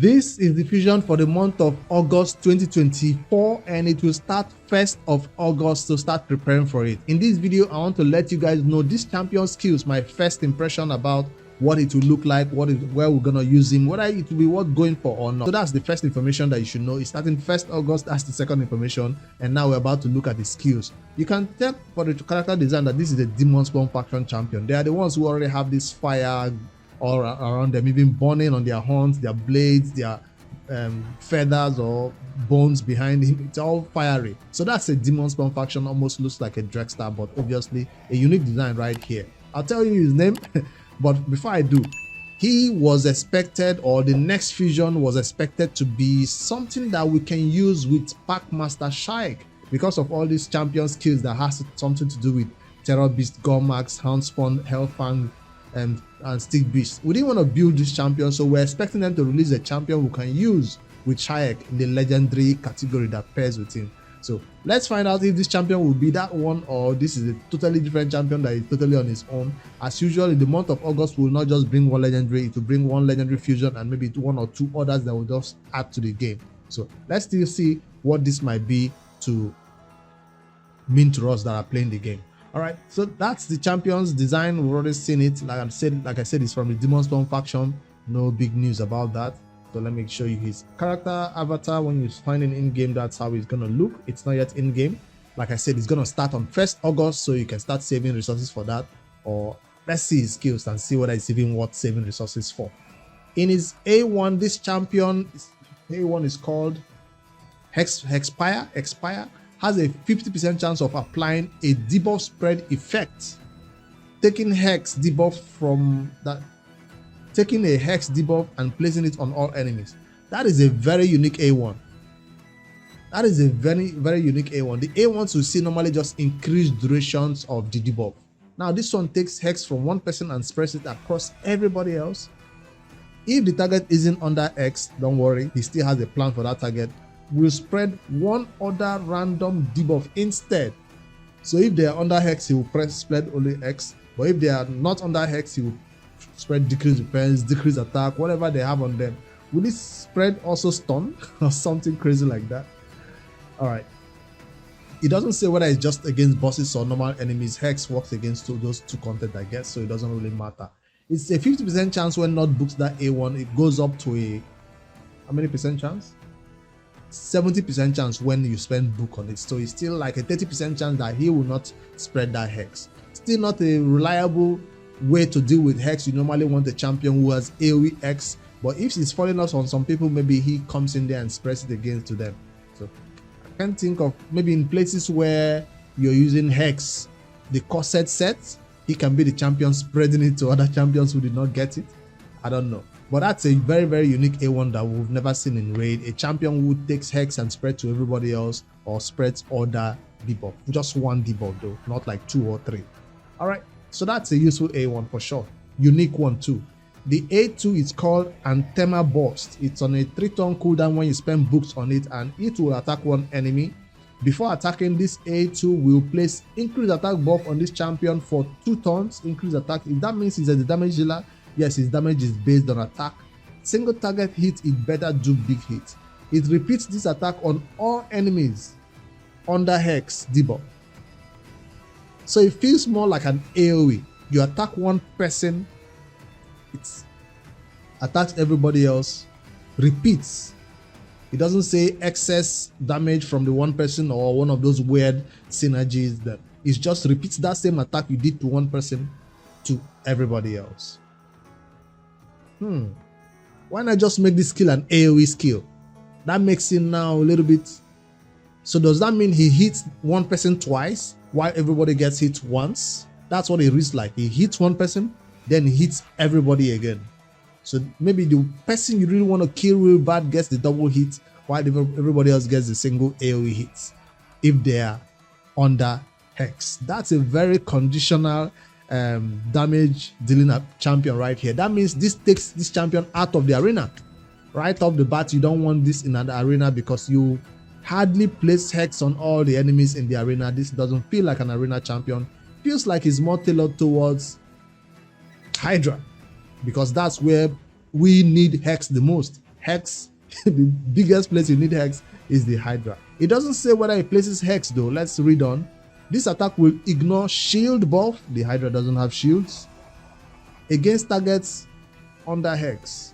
This is the fusion for the month of August 2024, and it will start 1st of August, to start preparing for it. In this video, I want to let you guys know this champion skills, my first impression about what it will look like, where we're gonna use him, whether it will be worth going for or not. So that's the first information that you should know. It's starting 1st August, that's the second information, and now we're about to look at the skills. You can tell for the character design that this is a Demon Spawn faction champion. They are the ones who already have this fire all around them, even burning on their horns, their blades, their feathers or bones behind him. It's all fiery. So that's a Demon Spawn faction, almost looks like a Drexstar, but obviously a unique design right here. I'll tell you his name, but before I do, he was expected, or the next fusion was expected to be something that we can use with Packmaster Shaik, because of all these champion skills that has something to do with Terror Beast, Gormax, Houndspawn, Hellfang, and Stick Beast. We didn't want to build this champion, so we're expecting them to release a champion we can use with Shaik in the legendary category that pairs with him. So let's find out if this champion will be that one, or this is a totally different champion that is totally on its own. As usual, in the month of August, we'll not just bring one legendary, it will bring one legendary fusion and maybe one or two others that will just add to the game. So let's still see what this might be to mean to us that are playing the game. All right, so that's the champion's design. We've already seen it. Like I said, it's from the Demon Spawn faction. No big news about that. So let me show you his character avatar. When you find it in game, that's how it's gonna look. It's not yet in game. Like I said, it's gonna start on 1st August, so you can start saving resources for that. Or let's see his skills and see whether it's even worth saving resources for. In his A1, this champion, A1 is called Expire, has a 50% chance of applying a debuff spread effect, taking a hex debuff and placing it on all enemies. That is a very unique A1. That is a very, very unique A1. The A1s we see normally just increase durations of the debuff. Now this one takes hex from one person and spreads it across everybody else. If the target isn't under X, don't worry, he still has a plan for that target. Will spread one other random debuff instead. So if they are under hex, he will spread only X, but if they are not under hex, he will spread decrease defense, decrease attack, whatever they have on them. Will this spread also stun or something crazy like that? All right, it doesn't say whether it's just against bosses or normal enemies. Hex works against those two content, I guess, so it doesn't really matter. It's a 50% chance when not books that A1. It goes up to a, how many percent chance? 70% chance when you spend book on it. So it's still like a 30% chance that he will not spread that hex. Still not a reliable way to deal with hex. You normally want a champion who has AoE X, but if he's falling off on some people, maybe he comes in there and spreads it against to them. So I can think of maybe in places where you're using hex, the corset sets, he can be the champion spreading it to other champions who did not get it. I don't know. But that's a very, very unique A1 that we've never seen in Raid. A champion who takes hex and spread to everybody else, or spreads other debuff. Just one debuff though, not like 2 or 3. All right, so that's a useful A1 for sure. Unique one too. The A2 is called Anthema Burst. It's on a 3-turn cooldown when you spend books on it, and it will attack one enemy. Before attacking, this A2 will place increased attack buff on this champion for 2 turns. Increased attack, if that means he's a damage dealer, yes, his damage is based on attack. Single target hit, it better do big hit. It repeats this attack on all enemies under hex debuff. So it feels more like an AoE. You attack one person, it attacks everybody else, repeats. It doesn't say excess damage from the one person or one of those weird synergies. That it just repeats that same attack you did to one person to everybody else. Why not just make this skill an AoE skill? That makes it now a little bit. So does that mean he hits one person twice while everybody gets hit once? That's what it reads like. He hits one person, then he hits everybody again. So maybe the person you really want to kill real bad gets the double hit, while everybody else gets the single AoE hits if they are under hex. That's a very conditional damage dealing champion right here. That means this takes this champion out of the arena. Right off the bat, you don't want this in an arena because you hardly place hex on all the enemies in the arena. This doesn't feel like an arena champion. Feels like it's more tailored towards Hydra, because that's where we need hex the most. Hex, the biggest place you need Hex is the Hydra. It doesn't say whether it places Hex though. Let's read on. This attack will ignore shield buff. The Hydra doesn't have shields. Against targets under Hex.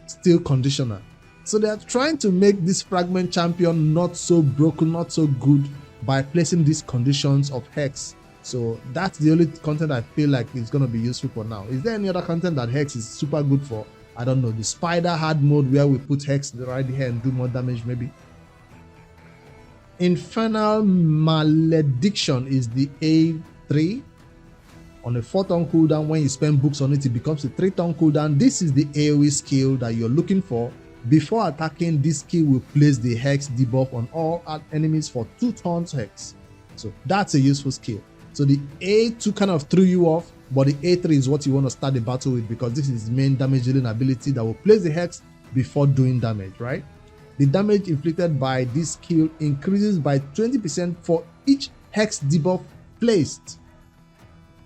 Still conditional. So they are trying to make this fragment champion not so broken, not so good by placing these conditions of Hex. So that's the only content I feel like is going to be useful for now. Is there any other content that Hex is super good for? I don't know. The Spider hard mode where we put Hex right here and do more damage maybe. Infernal Malediction is the A3. On a 4-turn cooldown, when you spend books on it, it becomes a 3-turn cooldown. This is the AoE skill that you're looking for. Before attacking, this skill will place the Hex debuff on all enemies for 2 turns Hex. So that's a useful skill. So the A2 kind of threw you off, but the A3 is what you want to start the battle with because this is the main damage dealing ability that will place the Hex before doing damage, right? The damage inflicted by this skill increases by 20% for each Hex debuff placed.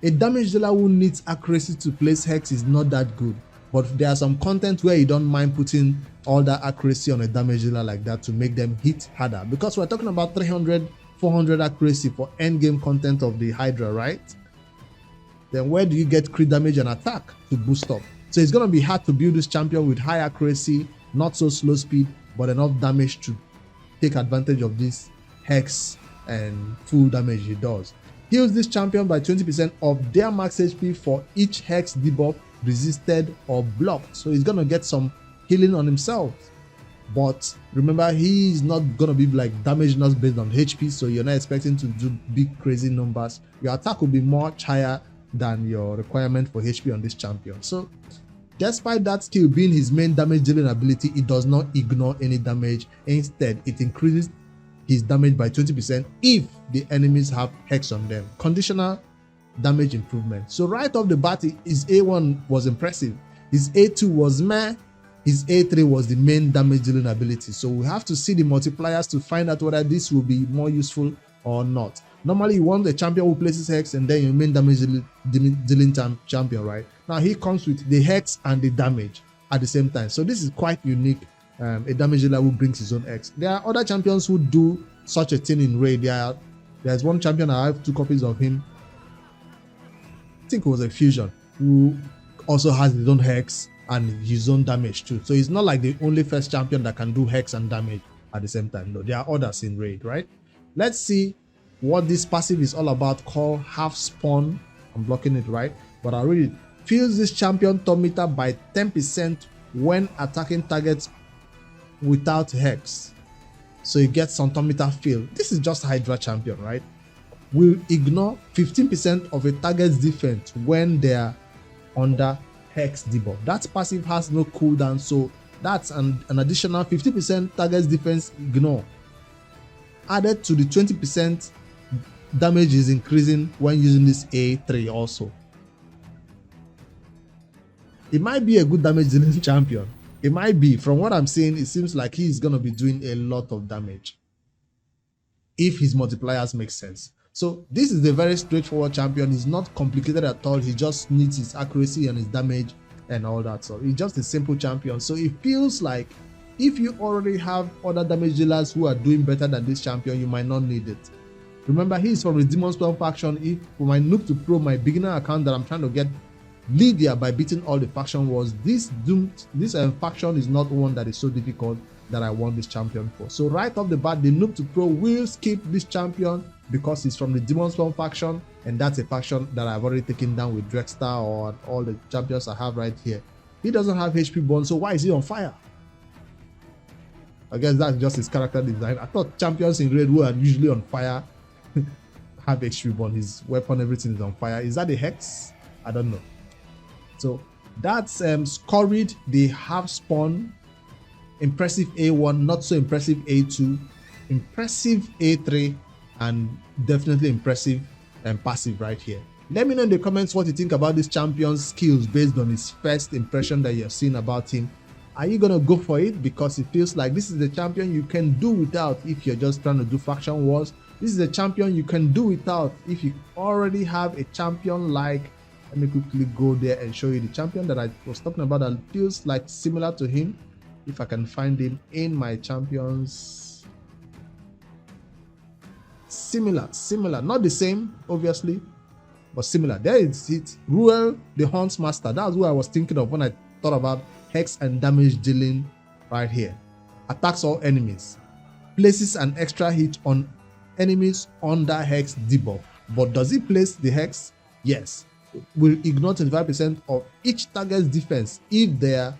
A damage dealer who needs accuracy to place Hex is not that good, but there are some content where you don't mind putting all that accuracy on a damage dealer like that to make them hit harder, because we're talking about 300, 400 accuracy for endgame content of the Hydra, right? Then where do you get crit damage and attack to boost up? So it's going to be hard to build this champion with high accuracy, not so slow speed, but enough damage to take advantage of this Hex and full damage it does. Heals this champion by 20% of their max HP for each Hex debuff resisted or blocked. So he's going to get some healing on himself. But remember, he's not going to be like damage not based on HP, so you're not expecting to do big crazy numbers. Your attack will be much higher than your requirement for HP on this champion. So despite that skill being his main damage dealing ability, it does not ignore any damage. Instead, it increases his damage by 20% if the enemies have Hex on them. Conditional damage improvement. So right off the bat, his A1 was impressive. His A2 was meh. His A3 was the main damage dealing ability. So we have to see the multipliers to find out whether this will be more useful or not. Normally you want a champion who places Hex and then your main damage dealing champion, right? Now he comes with the Hex and the damage at the same time. So this is quite unique. A damage dealer who brings his own Hex. There are other champions who do such a thing in raid. There's one champion, I have 2 copies of him. I think it was a fusion, who also has his own Hex and his own damage too. So it's not like the only first champion that can do Hex and damage at the same time. No, there are others in raid, right? Let's see what this passive is all about, called Halfspawn. I'm blocking it, right? But I'll read it. Fills this champion turn meter by 10% when attacking targets without Hex. So you get some turn meter fill. This is just Hydra champion, right? Will ignore 15% of a target's defense when they are under Hex debuff. That passive has no cooldown, so that's an additional 50% target's defense ignore. Added to the 20% damage is increasing when using this A3 also. It might be a good damage dealing champion. It might be. From what I'm seeing, it seems like he's going to be doing a lot of damage if his multipliers make sense. So this is a very straightforward champion. He's not complicated at all. He just needs his accuracy and his damage and all that. So he's just a simple champion. So it feels like if you already have other damage dealers who are doing better than this champion, you might not need it. Remember, he's from the Demon Spawn faction. If for my Noob to Pro, my beginner account that I'm trying to get Lydia by beating all the faction wars, this faction is not one that is so difficult that I want this champion for. So right off the bat, the Noob to Pro will skip this champion because he's from the Demon Spawn faction, and that's a faction that I've already taken down with Drexstar or all the champions I have right here. He doesn't have HP burn, so why is he on fire? I guess that's just his character design. I thought champions in raid who are usually on fire have HP burn. His weapon, everything is on fire. Is that a Hex? I don't know. So that's Skorid the Halfspawn. Impressive A1, not so impressive A2, impressive A3, and definitely impressive and passive right here. Let me know in the comments what you think about this champion's skills based on his first impression that you've seen about him. Are you gonna go for it because it feels like this is the champion you can do without if you're just trying to do faction wars? This is a champion you can do without if you already have a champion like, let me quickly go there and show you the champion that I was talking about that feels like similar to him. if I can find him in my champions. Similar, not the same, obviously, but similar. There is it. Ruel the Huntsmaster. That's what I was thinking of when I thought about hex and damage dealing right here. Attacks all enemies. Places an extra hit on enemies under hex debuff. But does it place the hex? Yes. Will ignore 25% of each target's defense if there are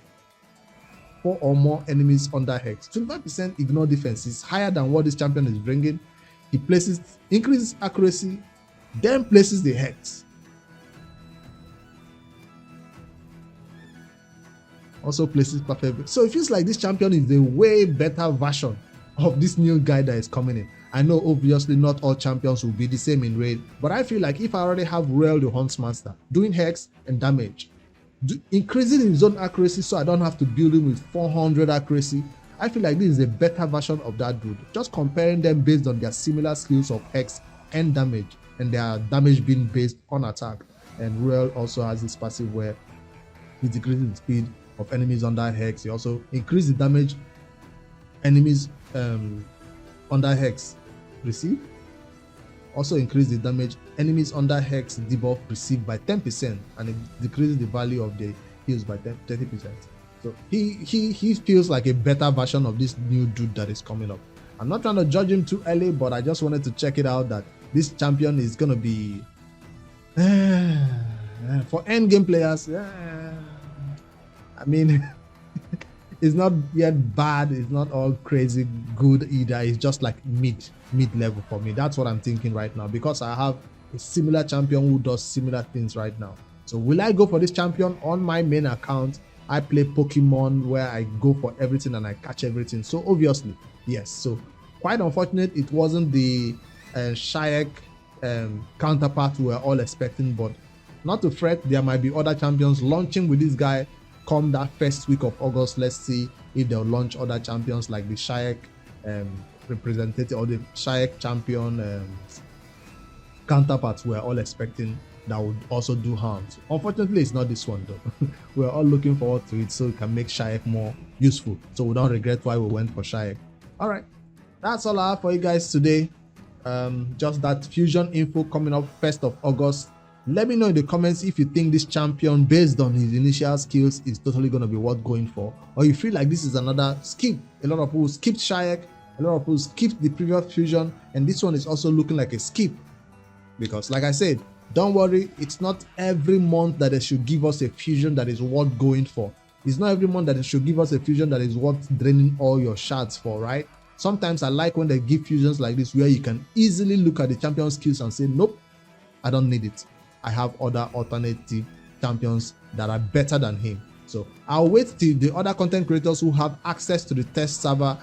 4 or more enemies under hex. 25% ignore defense is higher than what this champion is bringing. He increases accuracy, then places the hex. Also places perfect. So it feels like this champion is a way better version of this new guy that is coming in. I know obviously not all champions will be the same in raid, but I feel like if I already have Ruel the Huntsmaster doing hex and damage, increasing his own accuracy so I don't have to build him with 400 accuracy, I feel like this is a better version of that dude. Just comparing them based on their similar skills of hex and damage, and their damage being based on attack. And Ruel also has this passive where he decreases the speed of enemies under hex. He also increases the damage enemies under hex receive. Also increase the damage enemies under hex debuff received by 10%, and it decreases the value of the heals by 30%. So he feels like a better version of this new dude that is coming up. I'm not trying to judge him too early, but I just wanted to check it out that this champion is gonna be for end game players. I mean, it's not yet bad, it's not all crazy good either. It's just like mid level for me. That's what I'm thinking right now, because I have a similar champion who does similar things right now. So will I go for this champion? On my main account, I play Pokemon where I go for everything and I catch everything. So obviously, yes. So quite unfortunate it wasn't the Shayak counterpart we were all expecting, but not to fret, there might be other champions launching with this guy come that first week of August. Let's see if they'll launch other champions like the Shayak representative or the Shayak champion counterparts we're all expecting that would also do harms. Unfortunately, it's not this one though. We're all looking forward to it so it can make Shayak more useful, so we don't regret why we went for Shayak. All right, that's all I have for you guys today. Just that fusion info coming up 1st of August. Let me know in the comments if you think this champion, based on his initial skills, is totally going to be worth going for, or you feel like this is another skip. A lot of people skipped Shayak, a lot of people skipped the previous fusion, and this one is also looking like a skip. Because like I said, don't worry, it's not every month that they should give us a fusion that is worth going for. It's not every month that they should give us a fusion that is worth draining all your shards for, right? Sometimes I like when they give fusions like this where you can easily look at the champion skills and say, nope, I don't need it. I have other alternative champions that are better than him. So I'll wait till the other content creators who have access to the test server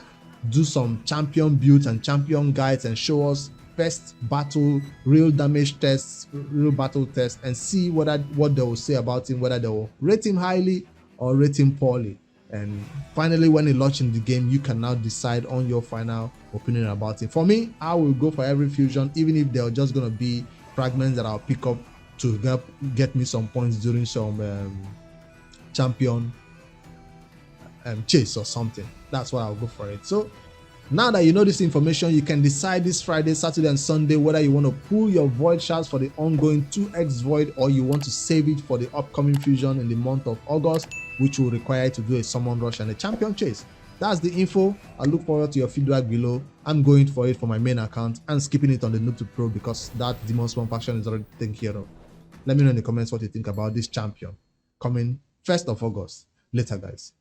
do some champion builds and champion guides and show us first battle, real damage tests, real battle tests, and see what they will say about him, whether they will rate him highly or rate him poorly. And finally, when he launches in the game, you can now decide on your final opinion about it. For me, I will go for every fusion, even if they're just going to be fragments that I'll pick up to get me some points during some champion chase or something. That's why I'll go for it. So now that you know this information, you can decide this Friday, Saturday, and Sunday whether you want to pull your void shards for the ongoing 2x void, or you want to save it for the upcoming fusion in the month of August, which will require you to do a summon rush and a champion chase. That's the info. I look forward to your feedback below. I'm going for it for my main account and skipping it on the Noob to Pro because that Demon Spawn faction is already taken care of. Let me know in the comments what you think about this champion coming 1st of August. Later, guys.